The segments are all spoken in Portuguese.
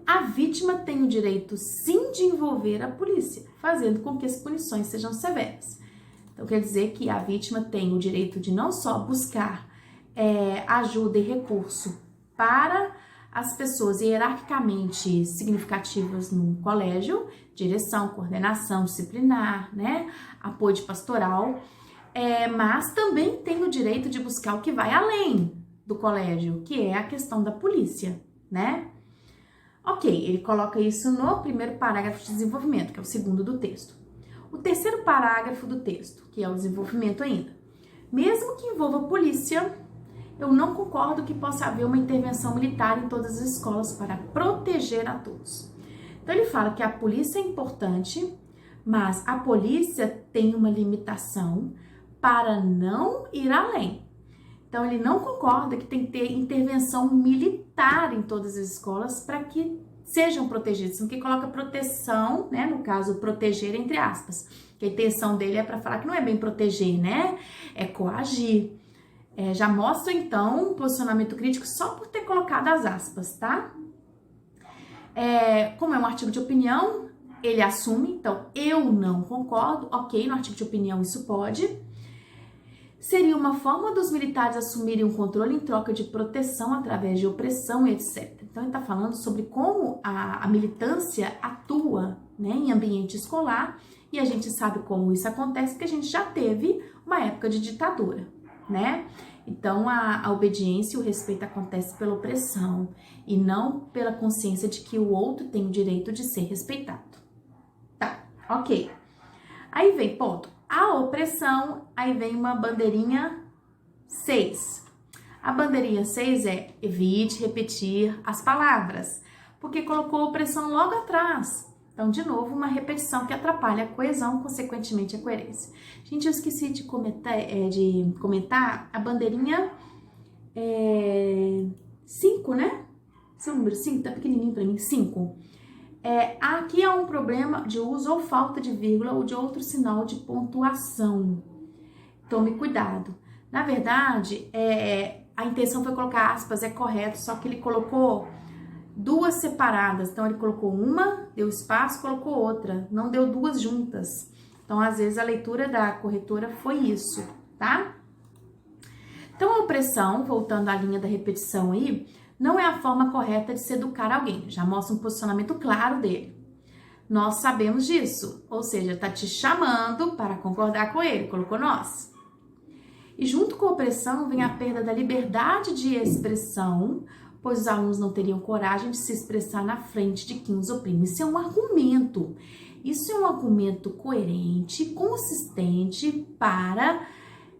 a vítima tem o direito, sim, de envolver a polícia, fazendo com que as punições sejam severas. Então, quer dizer que a vítima tem o direito de não só buscar ajuda e recurso para as pessoas hierarquicamente significativas no colégio, direção, coordenação disciplinar, né, apoio de pastoral, mas também tem o direito de buscar o que vai além do colégio, que é a questão da polícia, né? Ok, ele coloca isso no primeiro parágrafo de desenvolvimento, que é o segundo do texto. O terceiro parágrafo do texto, que é o desenvolvimento ainda. Mesmo que envolva a polícia, eu não concordo que possa haver uma intervenção militar em todas as escolas para proteger a todos. Então ele fala que a polícia é importante, mas a polícia tem uma limitação para não ir além. Então ele não concorda que tem que ter intervenção militar em todas as escolas para que sejam protegidos, no que coloca proteção, né, no caso proteger entre aspas, que a intenção dele é para falar que não é bem proteger, né, é coagir. Já mostra então um posicionamento crítico só por ter colocado as aspas, tá? Como é um artigo de opinião, ele assume, então eu não concordo, ok, no artigo de opinião isso pode. Seria uma forma dos militares assumirem um controle em troca de proteção através de opressão e etc. Então ele está falando sobre como a militância atua, né, em ambiente escolar, e a gente sabe como isso acontece porque a gente já teve uma época de ditadura, né? Então a obediência e o respeito acontece pela opressão e não pela consciência de que o outro tem o direito de ser respeitado. Tá, ok. Aí vem, ponto. A opressão, aí vem uma bandeirinha 6. A bandeirinha 6 é evite repetir as palavras, porque colocou opressão logo atrás. Então, de novo, uma repetição que atrapalha a coesão, consequentemente a coerência. Gente, eu esqueci de comentar a bandeirinha 5, né? Esse é o número 5, tá pequenininho pra mim, 5. Aqui há um problema de uso ou falta de vírgula ou de outro sinal de pontuação. Tome cuidado. Na verdade, a intenção foi colocar aspas, é correto, só que ele colocou duas separadas. Então, ele colocou uma, deu espaço, colocou outra. Não deu duas juntas. Então, às vezes, a leitura da corretora foi isso, tá? Então, a opressão, voltando à linha da repetição aí, não é a forma correta de se educar alguém. Já mostra um posicionamento claro dele. Nós sabemos disso. Ou seja, tá te chamando para concordar com ele. Colocou nós. E junto com a opressão vem a perda da liberdade de expressão, pois os alunos não teriam coragem de se expressar na frente de quem os oprime. Isso é um argumento. Isso é um argumento coerente, consistente para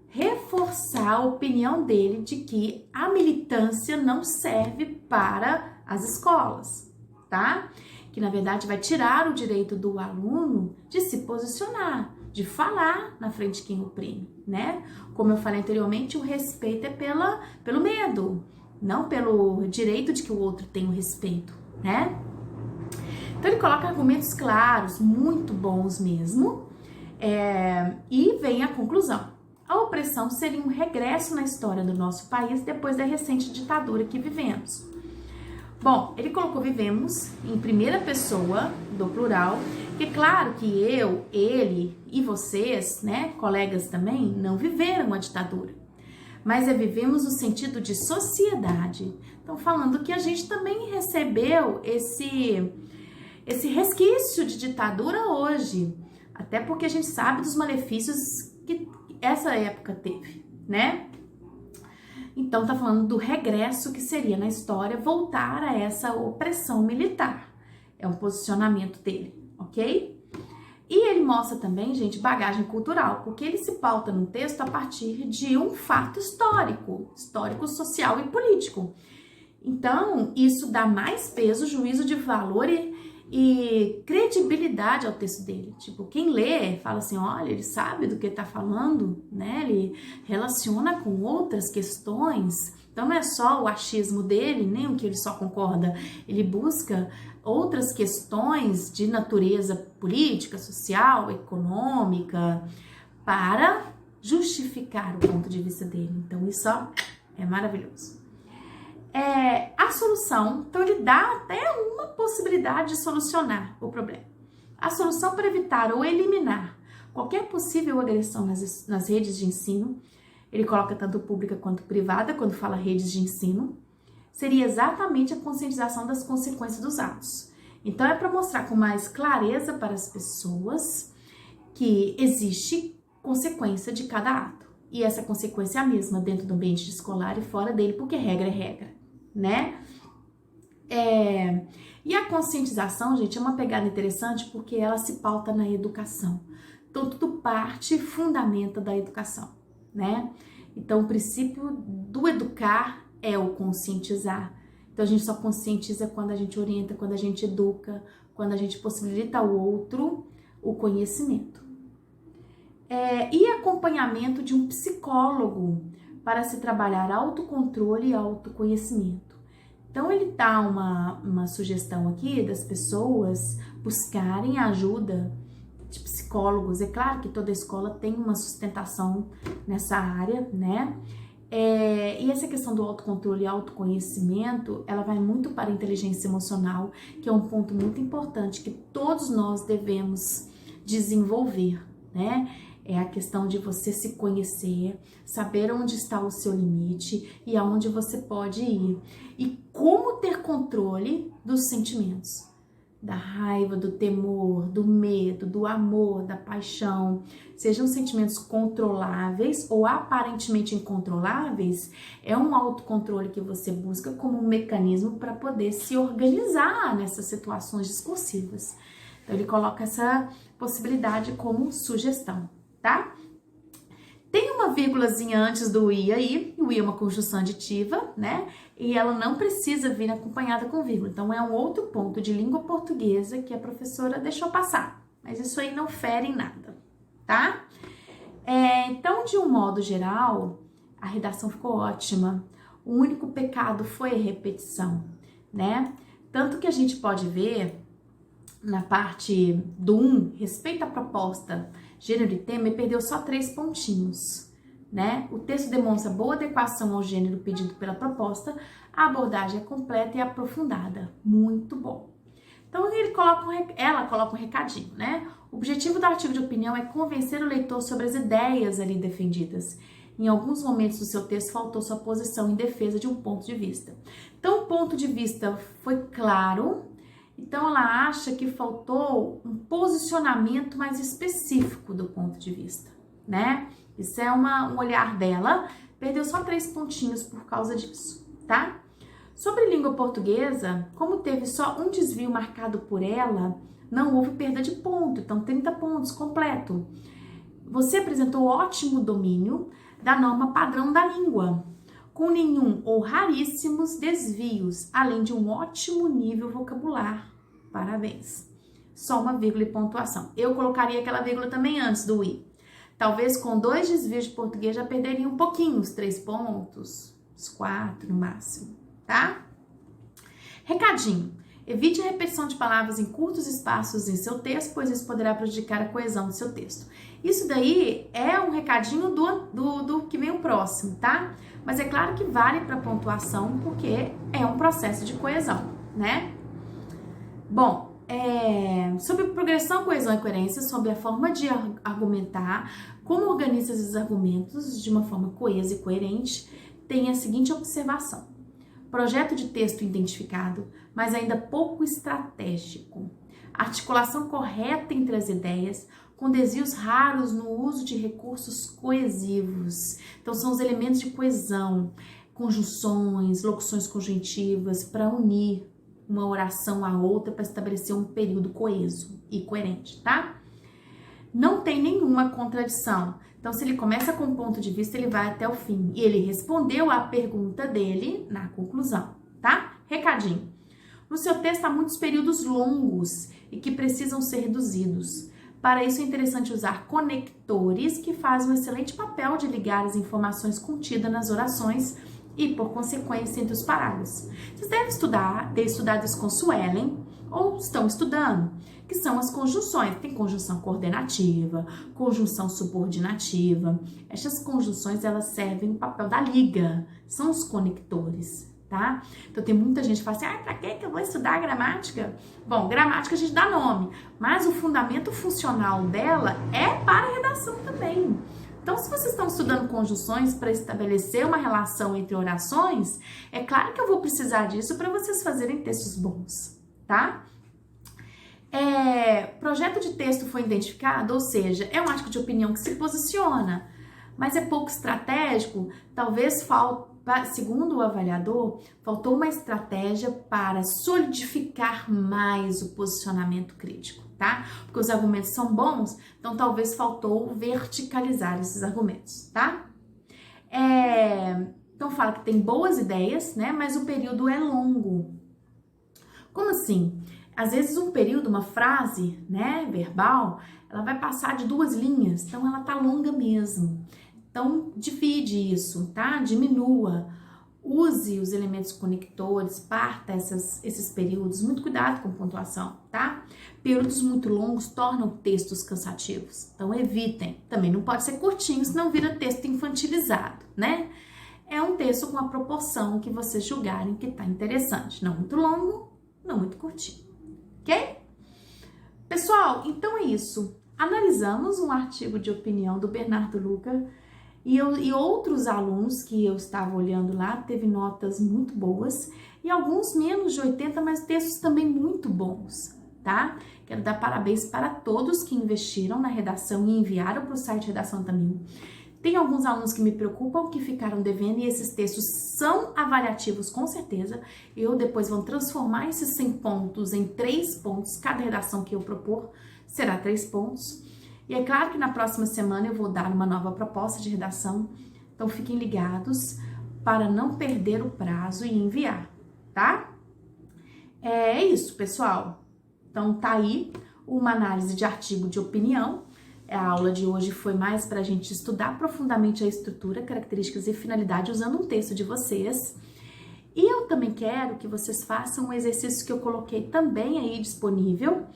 reforçar a opinião dele de que a militância não serve para as escolas, tá? Que na verdade vai tirar o direito do aluno de se posicionar, de falar na frente de quem oprime, né? Como eu falei anteriormente, o respeito é pelo medo, não pelo direito de que o outro tenha o respeito, né? Então ele coloca argumentos claros, muito bons mesmo, e vem a conclusão. A opressão seria um regresso na história do nosso país depois da recente ditadura que vivemos. Bom, ele colocou vivemos em primeira pessoa do plural, que claro que eu, ele e vocês, né, colegas também, não viveram a ditadura. Mas vivemos no sentido de sociedade. Então, falando que a gente também recebeu esse resquício de ditadura hoje. Até porque a gente sabe dos malefícios que essa época teve, né? Então, tá falando do regresso que seria na história voltar a essa opressão militar. É um posicionamento dele, ok? E ele mostra também, gente, bagagem cultural, porque ele se pauta no texto a partir de um fato histórico, social e político. Então, isso dá mais peso, juízo de valor e credibilidade ao texto dele. Tipo, quem lê fala assim, olha, ele sabe do que tá falando, né? Ele relaciona com outras questões. Então, não é só o achismo dele, nem o que ele só concorda. Ele busca outras questões de natureza política, social, econômica, para justificar o ponto de vista dele. Então, isso ó, é maravilhoso. A solução, então ele dá até uma possibilidade de solucionar o problema. A solução para evitar ou eliminar qualquer possível agressão nas redes de ensino, ele coloca tanto pública quanto privada, quando fala redes de ensino, seria exatamente a conscientização das consequências dos atos. Então é para mostrar com mais clareza para as pessoas que existe consequência de cada ato. E essa consequência é a mesma dentro do ambiente escolar e fora dele, porque regra é regra, né? E a conscientização, gente, é uma pegada interessante porque ela se pauta na educação. Então, tudo parte, fundamenta da educação, né? Então, o princípio do educar é o conscientizar. Então, a gente só conscientiza quando a gente orienta, quando a gente educa, quando a gente possibilita ao outro o conhecimento. E acompanhamento de um psicólogo para se trabalhar autocontrole e autoconhecimento. Então, ele dá uma sugestão aqui das pessoas buscarem ajuda de psicólogos. É claro que toda escola tem uma sustentação nessa área, né? E essa questão do autocontrole e autoconhecimento, ela vai muito para a inteligência emocional, que é um ponto muito importante que todos nós devemos desenvolver, né? É a questão de você se conhecer, saber onde está o seu limite e aonde você pode ir. E como ter controle dos sentimentos. Da raiva, do temor, do medo, do amor, da paixão. Sejam sentimentos controláveis ou aparentemente incontroláveis, é um autocontrole que você busca como um mecanismo para poder se organizar nessas situações discursivas. Então, ele coloca essa possibilidade como sugestão, tá? Tem uma vírgulazinha antes do I aí, o I é uma conjunção aditiva, né? E ela não precisa vir acompanhada com vírgula. Então, é um outro ponto de língua portuguesa que a professora deixou passar. Mas isso aí não fere em nada, tá? Então, de um modo geral, a redação ficou ótima. O único pecado foi a repetição, né? Tanto que a gente pode ver na parte do 1, respeito à proposta, gênero e tema, ele perdeu só 3 pontinhos, né? O texto demonstra boa adequação ao gênero pedido pela proposta, a abordagem é completa e aprofundada. Muito bom. Então, ela coloca um recadinho, né? O objetivo do artigo de opinião é convencer o leitor sobre as ideias ali defendidas. Em alguns momentos do seu texto faltou sua posição em defesa de um ponto de vista. Então, o ponto de vista foi claro. Então, ela acha que faltou um posicionamento mais específico do ponto de vista, né? Isso é um olhar dela, perdeu só 3 pontinhos por causa disso, tá? Sobre língua portuguesa, como teve só um desvio marcado por ela, não houve perda de ponto, então 30 pontos completo. Você apresentou ótimo domínio da norma padrão da língua, com nenhum ou raríssimos desvios, além de um ótimo nível vocabular. Parabéns. Só uma vírgula e pontuação. Eu colocaria aquela vírgula também antes do I. Talvez com 2 desvios de português já perderia um pouquinho, os 3 pontos, os 4 no máximo, tá? Recadinho. Evite a repetição de palavras em curtos espaços em seu texto, pois isso poderá prejudicar a coesão do seu texto. Isso daí é um recadinho do que vem o próximo, tá? Mas é claro que vale para pontuação, porque é um processo de coesão, né? Bom, sobre progressão, coesão e coerência, sobre a forma de argumentar, como organiza esses argumentos de uma forma coesa e coerente, tem a seguinte observação. Projeto de texto identificado, mas ainda pouco estratégico. Articulação correta entre as ideias, com desvios raros no uso de recursos coesivos. Então, são os elementos de coesão, conjunções, locuções conjuntivas, para unir uma oração a outra para estabelecer um período coeso e coerente, tá? Não tem nenhuma contradição. Então, se ele começa com um ponto de vista, ele vai até o fim. E ele respondeu a pergunta dele na conclusão, tá? Recadinho. No seu texto há muitos períodos longos e que precisam ser reduzidos. Para isso é interessante usar conectores que fazem um excelente papel de ligar as informações contidas nas orações e, por consequência, entre os parágrafos. Vocês devem ter estudado isso com Suelen, ou estão estudando, que são as conjunções. Tem conjunção coordenativa, conjunção subordinativa. Estas conjunções, elas servem o papel da liga, são os conectores, tá? Então tem muita gente que fala assim, pra que eu vou estudar gramática? Bom, gramática a gente dá nome, mas o fundamento funcional dela é para a redação também. Então, se vocês estão estudando conjunções para estabelecer uma relação entre orações, é claro que eu vou precisar disso para vocês fazerem textos bons, tá? Projeto de texto foi identificado, ou seja, é um artigo de opinião que se posiciona, mas é pouco estratégico, talvez segundo o avaliador, faltou uma estratégia para solidificar mais o posicionamento crítico, tá? Porque os argumentos são bons, então talvez faltou verticalizar esses argumentos, tá? Então fala que tem boas ideias, né? Mas o período é longo. Como assim? Às vezes um período, uma frase, né, verbal, ela vai passar de 2 linhas, então ela tá longa mesmo. Então, divide isso, tá? Diminua. Use os elementos conectores, parta esses períodos. Muito cuidado com pontuação, tá? Períodos muito longos tornam textos cansativos. Então, evitem. Também não pode ser curtinho, senão vira texto infantilizado, né? É um texto com a proporção que vocês julgarem que tá interessante. Não muito longo, não muito curtinho. Ok? Pessoal, então é isso. Analisamos um artigo de opinião do Bernardo Luca. E outros alunos que eu estava olhando lá, teve notas muito boas e alguns menos de 80, mas textos também muito bons, tá? Quero dar parabéns para todos que investiram na redação e enviaram para o site Redação Tamil. Tem alguns alunos que me preocupam, que ficaram devendo e esses textos são avaliativos com certeza. Eu depois vou transformar esses 100 pontos em 3 pontos, cada redação que eu propor será 3 pontos. E é claro que na próxima semana eu vou dar uma nova proposta de redação, então fiquem ligados para não perder o prazo e enviar, tá? É isso, pessoal. Então tá aí uma análise de artigo de opinião. A aula de hoje foi mais para a gente estudar profundamente a estrutura, características e finalidade usando um texto de vocês. E eu também quero que vocês façam um exercício que eu coloquei também aí disponível,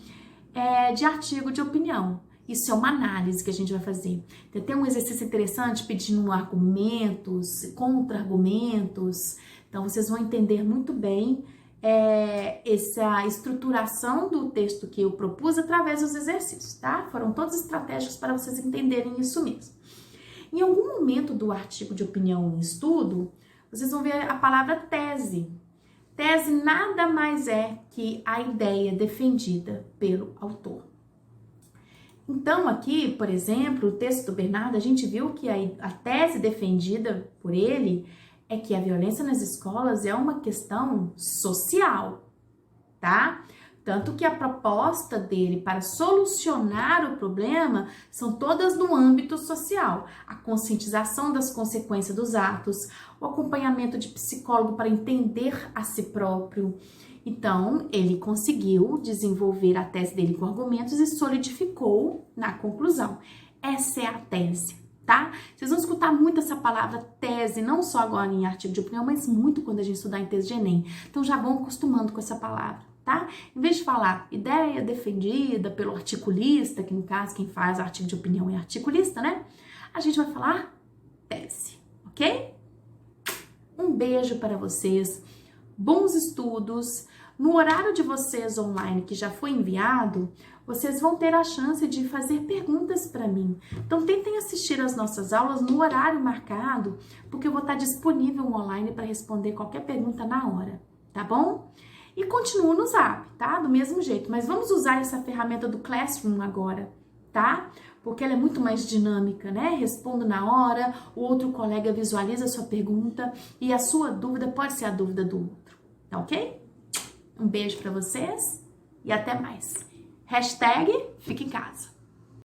de artigo de opinião. Isso é uma análise que a gente vai fazer. Tem um exercício interessante pedindo argumentos, contra-argumentos. Então, vocês vão entender muito bem essa estruturação do texto que eu propus através dos exercícios, tá? Foram todos estratégicos para vocês entenderem isso mesmo. Em algum momento do artigo de opinião em estudo, vocês vão ver a palavra tese. Tese nada mais é que a ideia defendida pelo autor. Então, aqui, por exemplo, o texto do Bernardo, a gente viu que a tese defendida por ele é que a violência nas escolas é uma questão social, tá? Tanto que a proposta dele para solucionar o problema são todas no âmbito social. A conscientização das consequências dos atos, o acompanhamento de psicólogo para entender a si próprio. Então, ele conseguiu desenvolver a tese dele com argumentos e solidificou na conclusão. Essa é a tese, tá? Vocês vão escutar muito essa palavra tese, não só agora em artigo de opinião, mas muito quando a gente estudar em texto de Enem. Então, já vão acostumando com essa palavra, tá? Em vez de falar ideia defendida pelo articulista, que no caso quem faz artigo de opinião é articulista, né? A gente vai falar tese, ok? Um beijo para vocês. Bons estudos. No horário de vocês online que já foi enviado, vocês vão ter a chance de fazer perguntas para mim. Então, tentem assistir as nossas aulas no horário marcado, porque eu vou estar disponível online para responder qualquer pergunta na hora, tá bom? E continuo no Zap, tá? Do mesmo jeito, mas vamos usar essa ferramenta do Classroom agora, tá? Porque ela é muito mais dinâmica, né? Respondo na hora, o outro colega visualiza a sua pergunta e a sua dúvida pode ser a dúvida do outro, tá ok? Um beijo para vocês e até mais. Hashtag fica em casa.